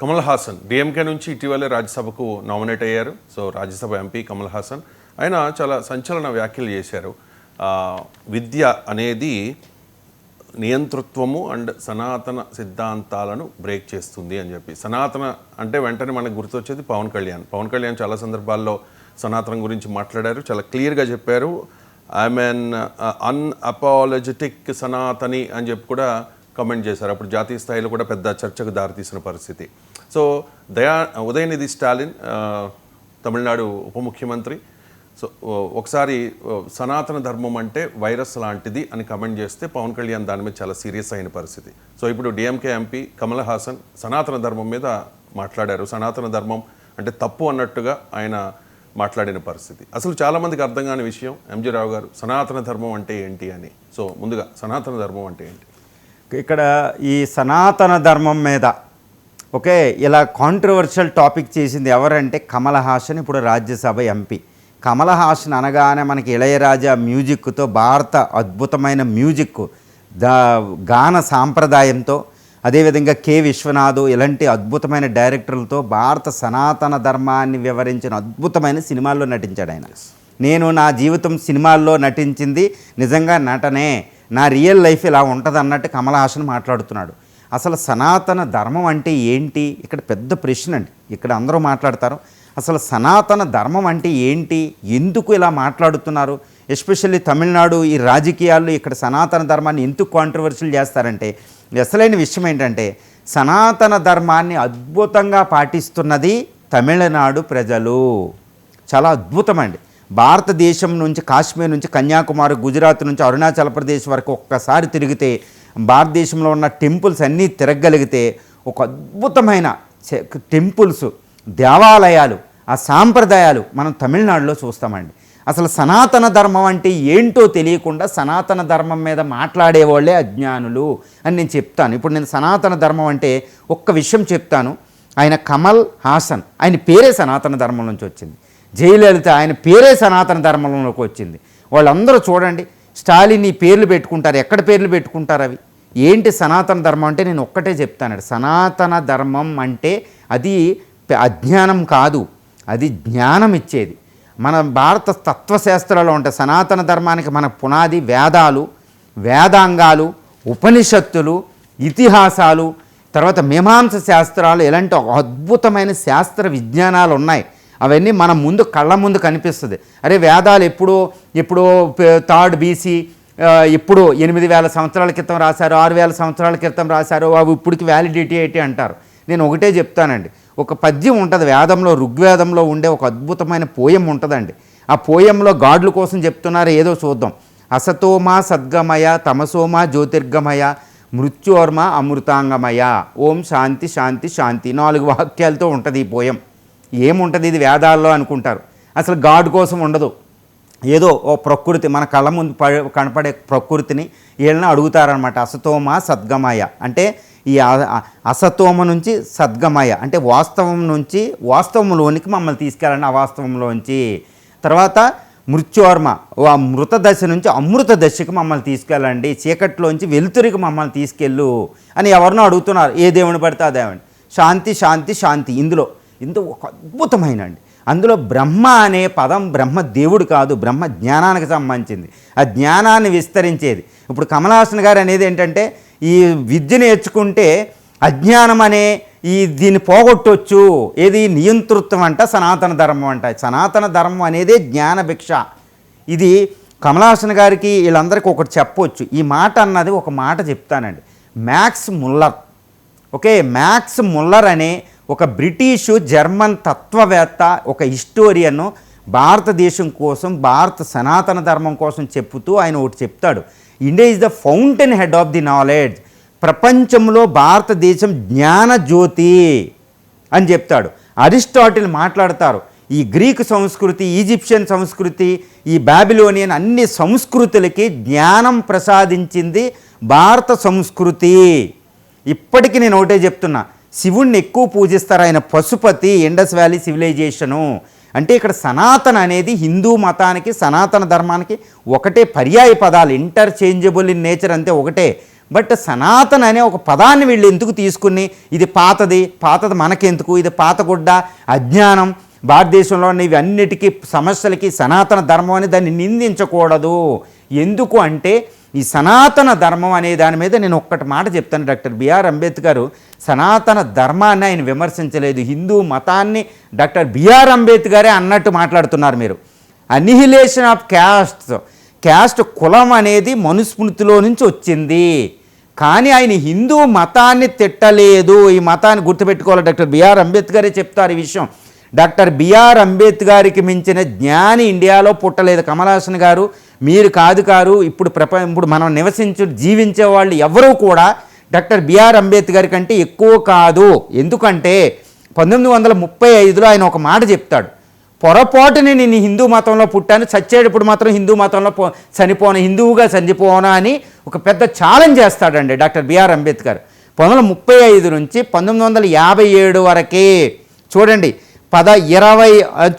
Kamal Haasan DMK నుంచి ఇటీవలే రాజ్యసభకు నామినేట్ అయ్యారు. సో రాజ్యసభ ఎంపీ కమల్ హాసన్ ఆయన చాలా సంచలన వ్యాఖ్యలు చేశారు. విద్య అనేది నియంతృత్వము అండ్ సనాతన సిద్ధాంతాలను బ్రేక్ చేస్తుంది అని చెప్పి. సనాతన అంటే వెంటనే మనకు గుర్తొచ్చేది పవన్ కళ్యాణ్ చాలా సందర్భాల్లో సనాతనం గురించి మాట్లాడారు, చాలా క్లియర్గా చెప్పారు. ఐఎమ్ అన్అపాలజెటిక్ సనాతని అని చెప్పి కూడా కమెంట్ చేశారు. అప్పుడు జాతీయ స్థాయిలో కూడా పెద్ద చర్చకు దారితీసిన పరిస్థితి. సో ఉదయనిధి స్టాలిన్ తమిళనాడు ఉప ముఖ్యమంత్రి సో ఒకసారి సనాతన ధర్మం అంటే వైరస్ లాంటిది అని కమెంట్ చేస్తే పవన్ కళ్యాణ్ దాని మీద చాలా సీరియస్ అయిన పరిస్థితి. సో ఇప్పుడు డిఎంకే ఎంపీ కమల్ హాసన్ సనాతన ధర్మం మీద మాట్లాడారు. సనాతన ధర్మం అంటే తప్పు అన్నట్టుగా ఆయన మాట్లాడిన పరిస్థితి. అసలు చాలామందికి అర్థం కాని విషయం ఎంజీ రావు గారు, సనాతన ధర్మం అంటే ఏంటి అని. సో ముందుగా సనాతన ధర్మం అంటే ఏంటి? ఇక్కడ ఈ సనాతన ధర్మం మీద ఇలా కాంట్రవర్షియల్ టాపిక్ చేసింది ఎవరంటే కమల్ హాసన్, ఇప్పుడు రాజ్యసభ ఎంపీ. కమల్ హాసన్ అనగానే మనకి ఇళయరాజా మ్యూజిక్తో, భారత అద్భుతమైన మ్యూజిక్ గాన సాంప్రదాయంతో, అదేవిధంగా కె విశ్వనాథ్ ఇలాంటి అద్భుతమైన డైరెక్టర్లతో భారత సనాతన ధర్మాన్ని వివరించిన అద్భుతమైన సినిమాల్లో నటించాడు ఆయన. నేను నా జీవితం సినిమాల్లో నటించింది నిజంగా నటనే, నా రియల్ లైఫ్ ఇలా ఉంటుంది అన్నట్టు కమల్ హాసన్ మాట్లాడుతున్నాడు. అసలు సనాతన ధర్మం అంటే ఏంటి? ఇక్కడ పెద్ద ప్రశ్న అండి. ఇక్కడ అందరూ మాట్లాడతారు, అసలు సనాతన ధర్మం అంటే ఏంటి, ఎందుకు ఇలా మాట్లాడుతున్నారు? ఎస్పెషల్లీ తమిళనాడు ఈ రాజకీయాల్లో ఇక్కడ సనాతన ధర్మాన్ని ఎందుకు కాంట్రవర్షియల్ చేస్తారంటే, అసలైన విషయం ఏంటంటే సనాతన ధర్మాన్ని అద్భుతంగా పాటిస్తున్నది తమిళనాడు ప్రజలు. చాలా అద్భుతమండి. భారతదేశం నుంచి కాశ్మీర్ నుంచి కన్యాకుమారి, గుజరాత్ నుంచి అరుణాచల్ ప్రదేశ్ వరకు ఒక్కసారి తిరిగితే భారతదేశంలో ఉన్న టెంపుల్స్ అన్నీ తిరగలిగితే ఒక అద్భుతమైన టెంపుల్స్, దేవాలయాలు, ఆ సాంప్రదాయాలు మనం తమిళనాడులో చూస్తామండి. అసలు సనాతన ధర్మం అంటే ఏంటో తెలియకుండా సనాతన ధర్మం మీద మాట్లాడేవాళ్ళే అజ్ఞానులు అని నేను చెప్తాను. ఇప్పుడు నేను సనాతన ధర్మం అంటే ఒక్క విషయం చెప్తాను. ఆయన కమల్ హాసన్, ఆయన పేరే సనాతన ధర్మం నుంచి వచ్చింది. జయలలిత, ఆయన పేరే సనాతన ధర్మంలోకి వచ్చింది. వాళ్ళందరూ చూడండి, స్టాలిన్ ఈ పేర్లు పెట్టుకుంటారు. ఎక్కడ పేర్లు పెట్టుకుంటారు అవి? ఏంటి సనాతన ధర్మం అంటే నేను ఒక్కటే చెప్తాను, సనాతన ధర్మం అంటే అది అజ్ఞానం కాదు, అది జ్ఞానం ఇచ్చేది. మన భారత తత్వశాస్త్రాలు ఉంటాయి. సనాతన ధర్మానికి మన పునాది వేదాలు, వేదాంగాలు, ఉపనిషత్తులు, ఇతిహాసాలు, తర్వాత మీమాంస శాస్త్రాలు, ఇలాంటి అద్భుతమైన శాస్త్ర విజ్ఞానాలు ఉన్నాయి. అవన్నీ మన ముందు కళ్ళ ముందు కనిపిస్తుంది. అరే వేదాలు ఎప్పుడో థర్డ్ BC, ఇప్పుడు 8000 సంవత్సరాల క్రితం రాశారు, 6000 సంవత్సరాల క్రితం రాశారు, అవి ఇప్పటికి వ్యాలిడిటీ ఏంటి అంటారు. నేను ఒకటే చెప్తానండి, ఒక పద్యం ఉంటుంది వేదంలో, ఋగ్వేదంలో ఉండే ఒక అద్భుతమైన పోయం ఉంటుందండి. ఆ పోయంలో గాడ్ల కోసం చెప్తున్నారు, ఏదో చూద్దాం. అసతోమా సద్గమయ, తమసోమా జ్యోతిర్గమయ, మృత్యోర్మ అమృతాంగమయ, ఓం శాంతి శాంతి శాంతి, 4 వాక్యాలతో ఉంటుంది ఈ పోయం. ఏముంటుంది ఇది వేదాల్లో అనుకుంటారు. అసలు గాడ్ కోసం ఉండదు, ఏదో ఓ ప్రకృతి, మన కళ్ళ ముందు కనపడే ప్రకృతిని వీళ్ళని అడుగుతారనమాట. అసతోమ సద్గమయ అంటే ఈ అసతోమ నుంచి సద్గమయ అంటే వాస్తవం నుంచి వాస్తవంలోనికి మమ్మల్ని తీసుకెళ్ళండి, అవాస్తవంలోంచి. తర్వాత మృత్యోర్మ, ఆ మృత దశ నుంచి అమృత దశకి మమ్మల్ని తీసుకెళ్ళండి, చీకట్లోంచి వెలుతురికి మమ్మల్ని తీసుకెళ్ళు అని ఎవరినో అడుగుతున్నారు. ఏ దేవుని పడితే ఆ దేవుని. శాంతి శాంతి శాంతి, ఇందులో ఒక అద్భుతమైన అండి. అందులో బ్రహ్మ అనే పదం బ్రహ్మ దేవుడు కాదు, బ్రహ్మ జ్ఞానానికి సంబంధించింది, ఆ జ్ఞానాన్ని విస్తరించేది. ఇప్పుడు కమల్ హాసన్ గారు అనేది ఏంటంటే, ఈ విద్య నేర్చుకుంటే అజ్ఞానం అనే దీన్ని పోగొట్టవచ్చు. ఏది నియంతృత్వం అంట, సనాతన ధర్మం అంట. సనాతన ధర్మం అనేదే జ్ఞాన భిక్ష. ఇది కమల్ హాసన్ గారికి వీళ్ళందరికీ ఒకటి చెప్పవచ్చు. ఈ మాట అన్నది ఒక మాట చెప్తానండి. మ్యాక్స్ ముల్లర్, మ్యాక్స్ ముల్లర్ అనే ఒక బ్రిటిషు జర్మన్ తత్వవేత్త, ఒక హిస్టోరియన్, భారతదేశం కోసం, భారత సనాతన ధర్మం కోసం చెప్పుతూ ఆయన ఒకటి చెప్తాడు. India is the fountain head of the knowledge. ప్రపంచంలో భారతదేశం జ్ఞానజ్యోతి అని చెప్తాడు. అరిస్టాటిల్ మాట్లాడతారు, ఈ గ్రీకు సంస్కృతి, ఈజిప్షియన్ సంస్కృతి, ఈ బాబిలోనియన్ అన్ని సంస్కృతులకి జ్ఞానం ప్రసాదించింది భారత సంస్కృతి. ఇప్పటికీ నేను ఒకటే చెప్తున్నా, శివుణ్ణి ఎక్కువ పూజిస్తారు, ఆయన పశుపతి, ఇండస్ వ్యాలీ సివిలైజేషను. అంటే ఇక్కడ సనాతన అనేది హిందూ మతానికి, సనాతన ధర్మానికి ఒకటే పర్యాయ పదాలు, ఇంటర్చేంజబుల్ ఇన్ నేచర్, అంతే ఒకటే. బట్ సనాతన అనే ఒక పదాన్ని వీళ్ళు ఎందుకు తీసుకుని ఇది పాతది మనకెందుకు, ఇది పాతగుడ్డ, అజ్ఞానం, భారతదేశంలో ఇవి అన్నిటికీ సమస్యలకి సనాతన ధర్మం అని దాన్ని నిందించకూడదు. ఎందుకు అంటే ఈ సనాతన ధర్మం అనే దాని మీద నేను ఒక్కటి మాట చెప్తాను. డాక్టర్ బిఆర్ అంబేద్కర్ సనాతన ధర్మాన్ని ఆయన విమర్శించలేదు, హిందూ మతాన్ని డాక్టర్ బిఆర్ అంబేద్కరే అన్నట్టు మాట్లాడుతున్నారు మీరు. అనిహిలేషన్ ఆఫ్ క్యాస్ట్ కులం అనేది మనుస్మృతిలో నుంచి వచ్చింది, కానీ ఆయన హిందూ మతాన్ని తిట్టలేదు. ఈ మతాన్ని గుర్తుపెట్టుకోవాలి, డాక్టర్ బిఆర్ అంబేద్కరే చెప్తారు ఈ విషయం. డాక్టర్ బిఆర్ అంబేద్కర్కి మించిన జ్ఞాని ఇండియాలో పుట్టలేదు. కమల్ హాసన్ గారు మీరు కాదు ఇప్పుడు మనం జీవించే వాళ్ళు ఎవరూ కూడా డాక్టర్ బిఆర్ అంబేద్కర్ కంటే ఎక్కువ కాదు. ఎందుకంటే 1935లో ఆయన ఒక మాట చెప్తాడు, పొరపాటుని నేను హిందూ మతంలో పుట్టాను, చచ్చేటప్పుడు మాత్రం హిందూ మతంలో చనిపోను, హిందువుగా చనిపోనా అని ఒక పెద్ద ఛాలెంజ్ చేస్తాడండి డాక్టర్ బిఆర్ అంబేద్కర్. 1935 నుంచి 1957 వరకే చూడండి, 20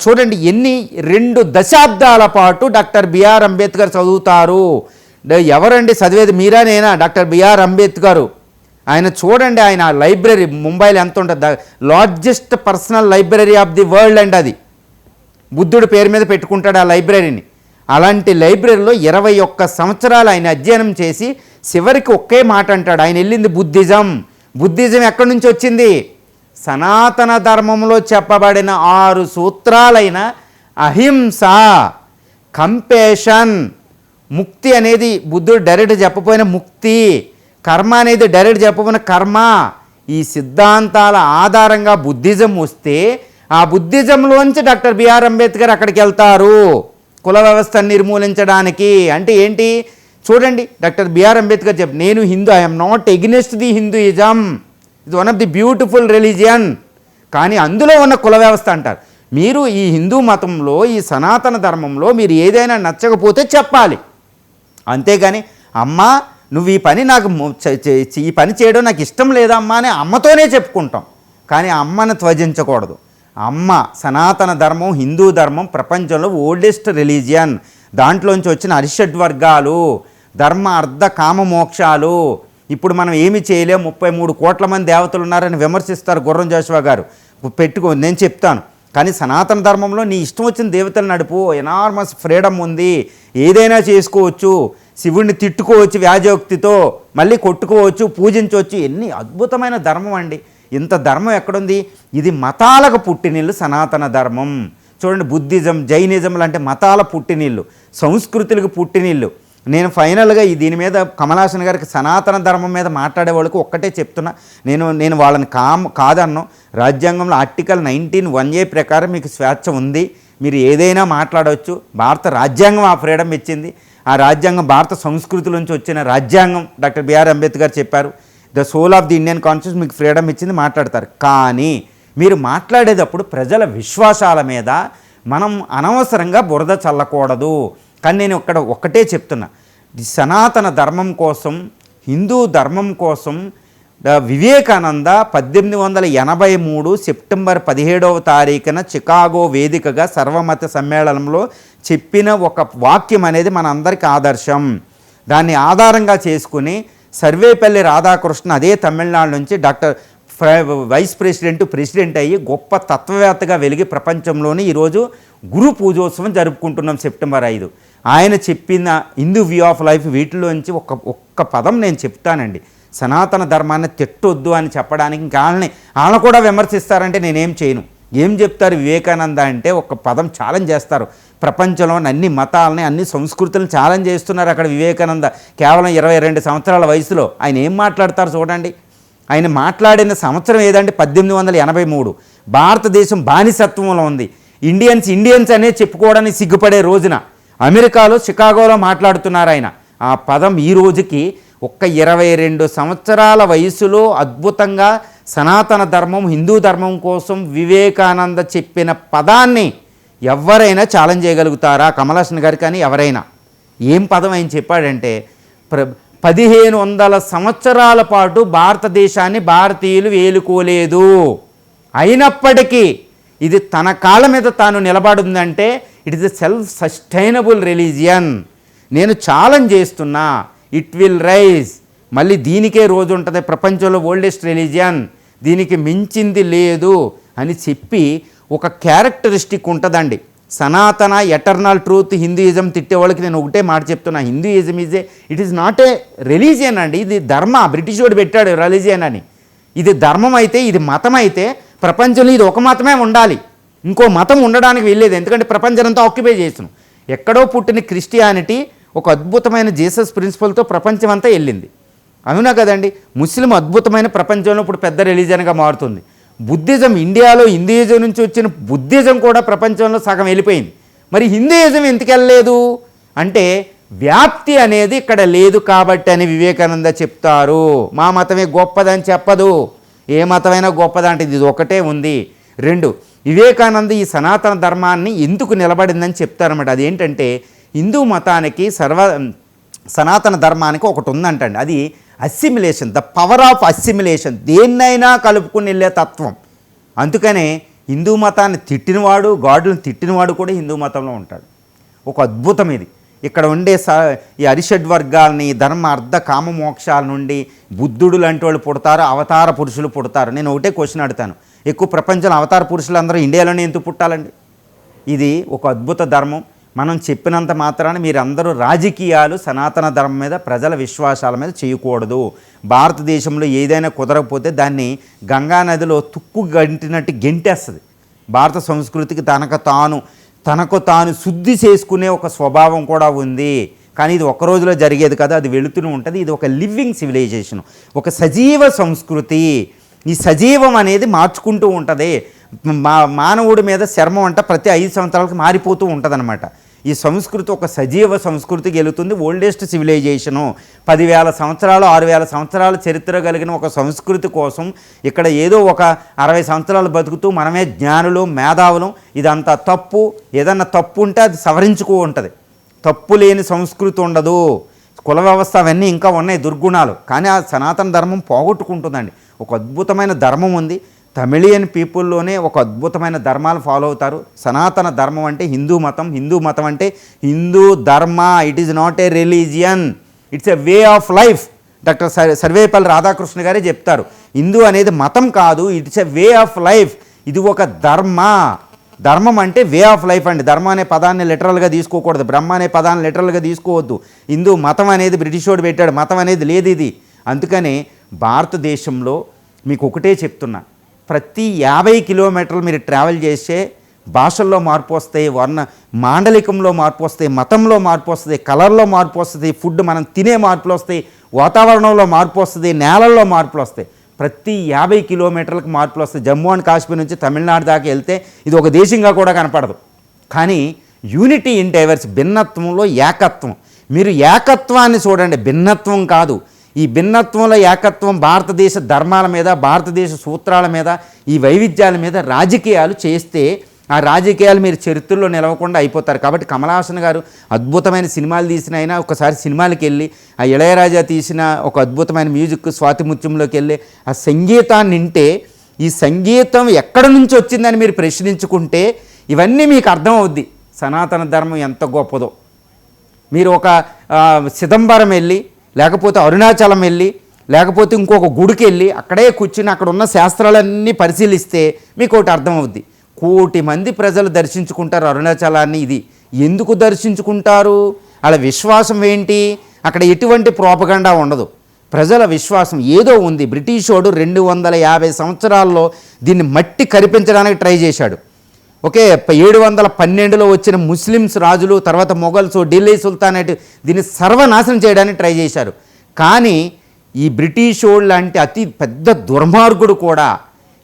చూడండి ఎన్ని 2 దశాబ్దాల పాటు డాక్టర్ బిఆర్ అంబేద్కర్ చదువుతారు. ఎవరండి చదివేది, మీరా నేనా? Doctor BR Ambedkar. ఆయన చూడండి, ఆయన లైబ్రరీ ముంబైలో ఎంత ఉంటుంది, largest personal library of the world అండి. అది బుద్ధుడి పేరు మీద పెట్టుకుంటాడు ఆ లైబ్రరీని. అలాంటి లైబ్రరీలో 21 సంవత్సరాలు ఆయన అధ్యయనం చేసి చివరికి ఒకే మాట అంటాడు, ఆయన వెళ్ళింది బుద్ధిజం ఎక్కడి నుంచి వచ్చింది? సనాతన ధర్మంలో చెప్పబడిన 6 సూత్రాలైన అహింస, కంపేషన్, ముక్తి అనేది బుద్ధుడు డైరెక్ట్ చెప్పపోయిన ముక్తి, కర్మ అనేది డైరెక్ట్ చెప్పబోయిన కర్మ, ఈ సిద్ధాంతాల ఆధారంగా బుద్ధిజం వస్తే ఆ బుద్ధిజంలోంచి డాక్టర్ బిఆర్ అంబేద్కర్ అక్కడికి వెళ్తారు కుల వ్యవస్థను నిర్మూలించడానికి. అంటే ఏంటి చూడండి, డాక్టర్ బిఆర్ అంబేద్కర్ నేను Hindu, I'm not against the Hinduism, ఇది one of the beautiful religion, కానీ అందులో ఉన్న కుల వ్యవస్థ అంటారు. మీరు ఈ హిందూ మతంలో ఈ సనాతన ధర్మంలో మీరు ఏదైనా నచ్చకపోతే చెప్పాలి, అంతేగాని అమ్మ నువ్వు ఈ పని నాకు ఈ పని చేయడం నాకు ఇష్టం లేదమ్మా అని అమ్మతోనే చెప్పుకుంటాం, కానీ అమ్మను త్వజించకూడదు. అమ్మ సనాతన ధర్మం, హిందూ ధర్మం ప్రపంచంలో ఓల్డెస్ట్ రిలీజియన్, దాంట్లోంచి వచ్చిన అరిషడ్ వర్గాలు, ధర్మ అర్థ కామ మోక్షాలు. ఇప్పుడు మనం ఏమి చేయలేం, 33 కోట్ల మంది దేవతలు ఉన్నారని విమర్శిస్తారు గుర్రం జాషువా గారు, నేను చెప్తాను. కానీ సనాతన ధర్మంలో నీ ఇష్టం వచ్చిన దేవతలు నడుపు, ఎనార్మస్ ఫ్రీడమ్ ఉంది, ఏదైనా చేసుకోవచ్చు, శివుడిని తిట్టుకోవచ్చు వ్యాజోక్తితో, మళ్ళీ కొట్టుకోవచ్చు, పూజించవచ్చు, ఎన్ని అద్భుతమైన ధర్మం అండి. ఇంత ధర్మం ఎక్కడుంది? ఇది మతాలకు పుట్టినిల్లు సనాతన ధర్మం. చూడండి, బుద్ధిజం, జైనిజం లాంటి మతాల పుట్టినిల్లు, సంస్కృతులకు పుట్టినిల్లు. నేను ఫైనల్గా దీని మీద కమల్ హాసన్ గారికి సనాతన ధర్మం మీద మాట్లాడే వాళ్ళకి ఒక్కటే చెప్తున్నా, నేను వాళ్ళని కాదన్ను. రాజ్యాంగంలో ఆర్టికల్ 19(1)A ప్రకారం మీకు స్వేచ్ఛ ఉంది, మీరు ఏదైనా మాట్లాడవచ్చు. భారత రాజ్యాంగం ఆ ఫ్రీడమ్ ఇచ్చింది, ఆ రాజ్యాంగం భారత సంస్కృతి నుంచి వచ్చిన రాజ్యాంగం. డాక్టర్ బిఆర్ అంబేద్కర్ చెప్పారు, the soul of the Indian constitution, మీకు ఫ్రీడమ్ ఇచ్చింది, మాట్లాడతారు. కానీ మీరు మాట్లాడేటప్పుడు ప్రజల విశ్వాసాల మీద మనం అనవసరంగా బురద చల్లకూడదు. కానీ నేను ఒక్కటే చెప్తున్నా, సనాతన ధర్మం కోసం, హిందూ ధర్మం కోసం వివేకానంద 1883 సెప్టెంబర్ 17వ తారీఖున చికాగో వేదికగా సర్వమత సమ్మేళనంలో చెప్పిన ఒక వాక్యం అనేది మన అందరికీ ఆదర్శం. దాన్ని ఆధారంగా చేసుకుని సర్వేపల్లి రాధాకృష్ణ అదే తమిళనాడు నుంచి వైస్ ప్రెసిడెంట్ అయ్యి గొప్ప తత్వవేత్తగా వెలిగి ప్రపంచంలోని ఈరోజు గురు పూజోత్సవం జరుపుకుంటున్నాం సెప్టెంబర్ 5. ఆయన చెప్పిన హిందూ వ్యూ ఆఫ్ లైఫ్ వీటిలోంచి ఒక్క పదం నేను చెప్తానండి. సనాతన ధర్మాన్ని తిట్టొద్దు అని చెప్పడానికి వాళ్ళని కూడా విమర్శిస్తారంటే నేనేం చేయను. ఏం చెప్తారు వివేకానంద అంటే ఒక పదం ఛాలెంజ్ చేస్తారు. ప్రపంచంలోని అన్ని మతాలని, అన్ని సంస్కృతులను ఛాలెంజ్ చేస్తున్నారు అక్కడ వివేకానంద. కేవలం 22 సంవత్సరాల వయసులో ఆయన ఏం మాట్లాడతారు చూడండి. ఆయన మాట్లాడిన సంవత్సరం ఏదంటే 1883. భారతదేశం బానిసత్వంలో ఉంది. ఇండియన్స్ అనే చెప్పుకోవడానికి సిగ్గుపడే రోజున అమెరికాలో చికాగోలో మాట్లాడుతున్నారు ఆయన. ఆ పదం ఈ రోజుకి 22 సంవత్సరాల వయసులో అద్భుతంగా సనాతన ధర్మం, హిందూ ధర్మం కోసం వివేకానంద చెప్పిన పదాన్ని ఎవరైనా ఛాలెంజ్ చేయగలుగుతారా? కమల్ హాసన్ గారు కానీ ఎవరైనా. ఏం పదం ఆయన చెప్పాడంటే 1500 సంవత్సరాల పాటు భారతదేశాన్ని భారతీయులు ఏలుకోలేదు, అయినప్పటికీ ఇది తన కాళ్ళ మీద తాను నిలబడిందంటే it is a self sustainable religion. నేను ఛాలెంజ్ చేస్తున్నా, ఇట్ విల్ రైజ్ మళ్ళీ దీనికే రోజు ఉంటుంది, ప్రపంచంలో ఓల్డెస్ట్ రిలీజియన్, దీనికి మించింది లేదు అని చెప్పి ఒక క్యారెక్టరిస్టిక్ ఉంటుందండి. సనాతన ఎటర్నల్ ట్రూత్ హిందూయిజం తిట్టేవాళ్ళకి నేను ఒకటే మాట చెప్తున్నా, Hinduism it is not a religion అండి, ఇది ధర్మ. బ్రిటిష్ వాడు పెట్టాడు రిలీజియన్ అని. ఇది ధర్మం అయితే, ఇది మతం అయితే ప్రపంచంలో ఇది ఒక మతమే ఉండాలి, ఇంకో మతం ఉండడానికి వెళ్ళేది. ఎందుకంటే ప్రపంచమంతా ఆక్యుపై చేస్తున్నాం. ఎక్కడో పుట్టిన క్రిస్టియానిటీ ఒక అద్భుతమైన జీసస్ ప్రిన్సిపల్తో ప్రపంచం అంతా వెళ్ళింది, అవునా కదండి. ముస్లిం అద్భుతమైన ప్రపంచంలో ఇప్పుడు పెద్ద రిలీజియన్గా మారుతుంది. బుద్ధిజం, ఇండియాలో హిందూయిజం నుంచి వచ్చిన బుద్ధిజం కూడా ప్రపంచంలో సగం వెళ్ళిపోయింది. మరి హిందూయిజం ఎందుకు వెళ్ళలేదు అంటే వ్యాప్తి అనేది ఇక్కడ లేదు కాబట్టి అని వివేకానంద చెప్తారు. మా మతమే గొప్పదని చెప్పదు, ఏ మతమైనా గొప్పదంటే ఇది ఒకటే ఉంది. 2, వివేకానంద ఈ సనాతన ధర్మాన్ని ఎందుకు నిలబడిందని చెప్తారన్నమాట. అదేంటంటే హిందూ మతానికి సనాతన ధర్మానికి ఒకటి ఉందంటండి, అది assimilation, the power of assimilation, దేన్నైనా కలుపుకుని వెళ్ళే తత్వం. అందుకనే హిందూ మతాన్ని తిట్టినవాడు, గాడులను తిట్టినవాడు కూడా హిందూ మతంలో ఉంటాడు. ఒక అద్భుతం ఇది. ఇక్కడ ఉండే ఈ అరిషడ్ వర్గాలని, ధర్మ అర్థ కామ మోక్షాల నుండి బుద్ధుడు లాంటి వాళ్ళు పుడతారు, అవతార పురుషులు పుడతారు. నేను ఒకటే క్వశ్చన్ అడుగుతాను, ఎక్కువ ప్రపంచంలో అవతార పురుషులు అందరూ ఇండియాలోనే ఎందుకు పుట్టాలండి? ఇది ఒక అద్భుత ధర్మం. మనం చెప్పినంత మాత్రాన మీరందరూ రాజకీయాలు సనాతన ధర్మం మీద, ప్రజల విశ్వాసాల మీద చేయకూడదు. భారతదేశంలో ఏదైనా కుదరకపోతే దాన్ని గంగా నదిలో తుక్కు గంటినట్టు గెంటేస్తుంది. భారత సంస్కృతికి తనకు తాను శుద్ధి చేసుకునే ఒక స్వభావం కూడా ఉంది. కానీ ఇది ఒక రోజులో జరిగేది కదా, అది వెళుతూనే ఉంటుంది. ఇది ఒక లివింగ్ సివిలైజేషన్, ఒక సజీవ సంస్కృతి. ఈ సజీవం అనేది మార్చుకుంటూ ఉంటుంది. మానవుడి మీద చర్మం అంట ప్రతి 5 సంవత్సరాలకు మారిపోతూ ఉంటుందన్నమాట. ఈ సంస్కృతి ఒక సజీవ సంస్కృతికి వెళుతుంది. ఓల్డెస్ట్ సివిలైజేషను, 10,000 సంవత్సరాలు 6,000 సంవత్సరాల చరిత్ర కలిగిన ఒక సంస్కృతి కోసం ఇక్కడ ఏదో ఒక 60 సంవత్సరాలు బతుకుతూ మనమే జ్ఞానులు, మేధావులు, ఇదంతా తప్పు. ఏదన్నా తప్పు ఉంటే అది సవరించుకో ఉంటుంది. తప్పు లేని సంస్కృతి ఉండదు. కుల వ్యవస్థ అవన్నీ ఇంకా ఉన్నాయి దుర్గుణాలు, కానీ ఆ సనాతన ధర్మం పోగొట్టుకుంటుందండి. ఒక అద్భుతమైన ధర్మం ఉంది. తమిళియన్ పీపుల్లోనే ఒక అద్భుతమైన ధర్మాలు ఫాలో అవుతారు. సనాతన ధర్మం అంటే హిందూ మతం, హిందూ మతం అంటే హిందూ ధర్మ. It is not a religion, it's a way of life. Doctor Sarvepalli Radhakrishna గారే చెప్తారు, హిందూ అనేది మతం కాదు, it's a way of life. ఇది ఒక ధర్మం అంటే వే ఆఫ్ లైఫ్ అండి. ధర్మం అనే పదాన్ని లిటరల్గా తీసుకోకూడదు, బ్రహ్మ అనే పదాన్ని లిటరల్గా తీసుకోవద్దు. హిందూ మతం అనేది బ్రిటిష్ వాడు పెట్టాడు, మతం అనేది లేదు ఇది. అందుకని భారతదేశంలో మీకు ఒకటే చెప్తున్నా, ప్రతి 50 కిలోమీటర్లు మీరు ట్రావెల్ చేసే భాషల్లో మార్పు వస్తాయి, మాండలికంలో మార్పు వస్తాయి, మతంలో మార్పు వస్తుంది, కలర్లో మార్పు వస్తుంది, ఫుడ్ మనం తినే మార్పులు వస్తాయి, వాతావరణంలో మార్పు వస్తుంది, నేలల్లో మార్పులు వస్తాయి. ప్రతి 50 కిలోమీటర్లకు మార్పులు వస్తాయి. జమ్మూ అండ్ కాశ్మీర్ నుంచి తమిళనాడు దాకా వెళ్తే ఇది ఒక దేశంగా కూడా కనపడదు. కానీ యూనిటీ ఇన్ డైవర్స్, భిన్నత్వంలో ఏకత్వం. మీరు ఏకత్వాన్ని చూడండి, భిన్నత్వం కాదు. ఈ భిన్నత్వంలో ఏకత్వం భారతదేశ ధర్మాల మీద, భారతదేశ సూత్రాల మీద, ఈ వైవిధ్యాల మీద రాజకీయాలు చేస్తే ఆ రాజకీయాలు మీరు చరిత్రలో నిలవకుండా అయిపోతారు. కాబట్టి కమల్ హాసన్ గారు అద్భుతమైన సినిమాలు తీసిన అయినా ఒకసారి సినిమాలకు వెళ్ళి, ఆ ఇళయరాజా తీసిన ఒక అద్భుతమైన మ్యూజిక్ స్వాతిముత్యంలోకి వెళ్ళి ఆ సంగీతాన్ని వింటే, ఈ సంగీతం ఎక్కడి నుంచి వచ్చిందని మీరు ప్రశ్నించుకుంటే ఇవన్నీ మీకు అర్థమవుద్ది సనాతన ధర్మం ఎంత గొప్పదో. మీరు ఒక సిదంబరం వెళ్ళి, లేకపోతే అరుణాచలం వెళ్ళి, లేకపోతే ఇంకొక గుడికి వెళ్ళి అక్కడే కూర్చుని అక్కడ ఉన్న శాస్త్రాలన్నీ పరిశీలిస్తే మీకు ఒకటి అర్థమవుద్ది. 1 కోటి మంది ప్రజలు దర్శించుకుంటారు అరుణాచలాన్ని. ఇది ఎందుకు దర్శించుకుంటారు? వాళ్ళ విశ్వాసం ఏంటి? అక్కడ ఎటువంటి ప్రోపగండా ఉండదు. ప్రజల విశ్వాసం ఏదో ఉంది. బ్రిటిష్ వాడు 250 సంవత్సరాల్లో దీన్ని మట్టి కరిపించడానికి ట్రై చేశాడు. ఓకే, 712లో వచ్చిన ముస్లిమ్స్ రాజులు, తర్వాత మొఘల్స్, ఢిల్లీ సుల్తానేట్ దీన్ని సర్వనాశనం చేయడానికి ట్రై చేశారు. కానీ ఈ బ్రిటిష్ వాళ్ళు లాంటి అతి పెద్ద దుర్మార్గుడు కూడా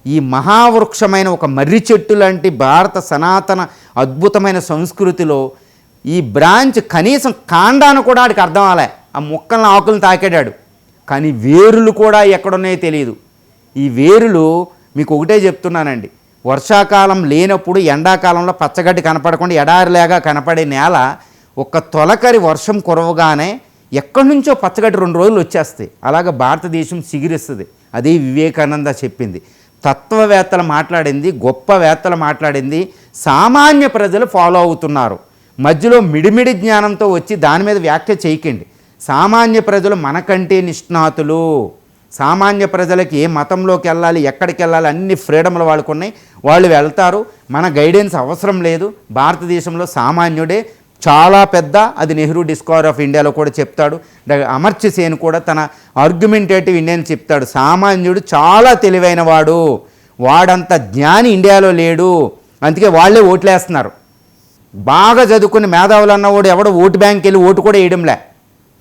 ఈ మహావృక్షమైన ఒక మర్రి చెట్టు లాంటి భారత సనాతన అద్భుతమైన సంస్కృతిలో ఈ బ్రాంచ్ కనీసం కాండాను కూడా ఆడికి అర్థం అవ్వలే. ఆ మొక్కలను ఆకులను తాకాడాడు, కానీ వేరులు కూడా ఎక్కడున్నాయో తెలియదు. ఈ వేరులు మీకు ఒకటే చెప్తున్నానండి, వర్షాకాలం లేనప్పుడు ఎండాకాలంలో పచ్చగడ్డి కనపడకుండా ఎడారిలాగా కనపడే నేల ఒక తొలకరి వర్షం కురవగానే ఎక్కడి నుంచో పచ్చగడ్డి 2 రోజులు వచ్చేస్తాయి. అలాగ భారతదేశం సిగిరిస్తుంది. అదే వివేకానంద చెప్పింది. తత్వవేత్తలు మాట్లాడింది, గొప్ప వేత్తలు మాట్లాడింది, సామాన్య ప్రజలు ఫాలో అవుతున్నారు. మధ్యలో మిడిమిడి జ్ఞానంతో వచ్చి దాని మీద వ్యాఖ్య చేయకండి. సామాన్య ప్రజలు మనకంటే నిష్ణాతులు. సామాన్య ప్రజలకి ఏ మతంలోకి వెళ్ళాలి, ఎక్కడికి వెళ్ళాలి, అన్ని ఫ్రీడమ్లు వాళ్ళకు ఉన్నాయి. వాళ్ళు వెళ్తారు, మన గైడెన్స్ అవసరం లేదు. భారతదేశంలో సామాన్యుడే చాలా పెద్ద, అది నెహ్రూ డిస్కవర్ ఆఫ్ ఇండియాలో కూడా చెప్తాడు. అమర్త్య సేన్ కూడా తన ఆర్గ్యుమెంటేటివ్ ఇండియన్ చెప్తాడు, సామాన్యుడు చాలా తెలివైన వాడు, వాడంత జ్ఞాని ఇండియాలో లేడు, అందుకే వాళ్ళే ఓట్లేస్తున్నారు. బాగా చదువుకుని మేధావులు అన్నవాడు ఎవడో ఓటు బ్యాంక్ వెళ్ళి ఓటు కూడా వేయడంలే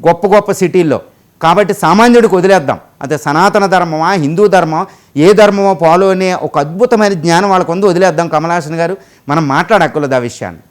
గొప్ప గొప్ప సిటీల్లో. కాబట్టి సామాన్యుడికి వదిలేద్దాం. అదే సనాతన ధర్మమా, హిందూ ధర్మం, ఏ ధర్మమో ఫాలో అనే ఒక అద్భుతమైన జ్ఞానం వాళ్ళకు ఉంది, వదిలేద్దాం. కమల్ హాసన్ గారు, మనం మాట్లాడక్కర్లేదు ఆ విషయాన్ని.